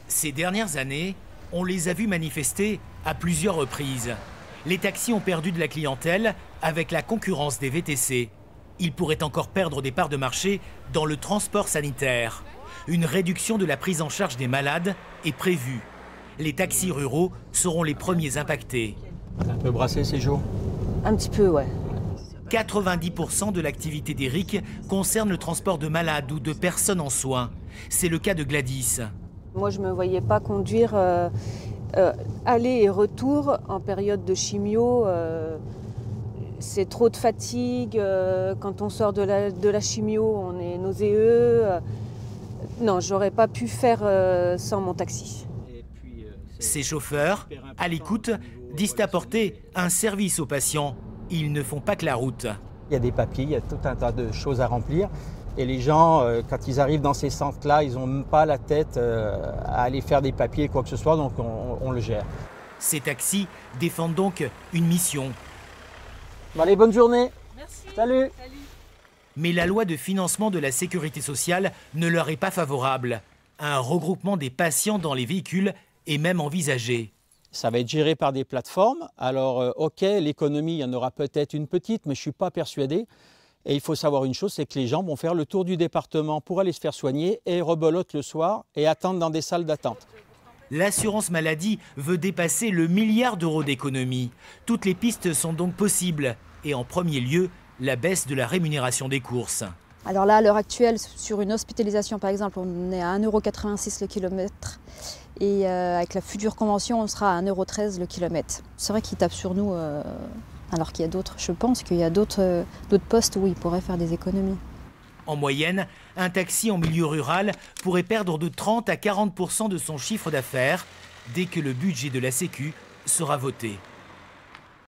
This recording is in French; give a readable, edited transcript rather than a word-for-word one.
Ces dernières années, on les a vus manifester à plusieurs reprises. Les taxis ont perdu de la clientèle avec la concurrence des VTC. Ils pourraient encore perdre des parts de marché dans le transport sanitaire. Une réduction de la prise en charge des malades est prévue. Les taxis ruraux seront les premiers impactés. Un peu brassé ces jours? Un petit peu, ouais. 90% de l'activité d'Eric concerne le transport de malades ou de personnes en soins. C'est le cas de Gladys. Moi, je ne me voyais pas conduire aller et retour en période de chimio. C'est trop de fatigue. Quand on sort de la chimio, on est nauséeux. Non, j'aurais pas pu faire sans mon taxi. Ces chauffeurs, à l'écoute, disent apporter un service aux patients. Ils ne font pas que la route. Il y a des papiers, il y a tout un tas de choses à remplir. Et les gens, quand ils arrivent dans ces centres-là, ils n'ont même pas la tête à aller faire des papiers, quoi que ce soit, donc on le gère. Ces taxis défendent donc une mission. Bon, allez, bonne journée. Merci. Salut. Mais la loi de financement de la sécurité sociale ne leur est pas favorable. Un regroupement des patients dans les véhicules est même envisagé. Ça va être géré par des plateformes. Alors, ok, l'économie, il y en aura peut-être une petite, mais je ne suis pas persuadé. Et il faut savoir une chose, c'est que les gens vont faire le tour du département pour aller se faire soigner et rebelote le soir et attendre dans des salles d'attente. L'assurance maladie veut dépasser le milliard d'euros d'économie. Toutes les pistes sont donc possibles. Et en premier lieu, la baisse de la rémunération des courses. Alors là, à l'heure actuelle, sur une hospitalisation par exemple, on est à 1,86 € le kilomètre. Et avec la future convention, on sera à 1,13 € le kilomètre. C'est vrai qu'ils tapent sur nous, alors qu'il y a d'autres, je pense qu'il y a d'autres postes où ils pourraient faire des économies. En moyenne, un taxi en milieu rural pourrait perdre de 30 à 40% de son chiffre d'affaires dès que le budget de la Sécu sera voté.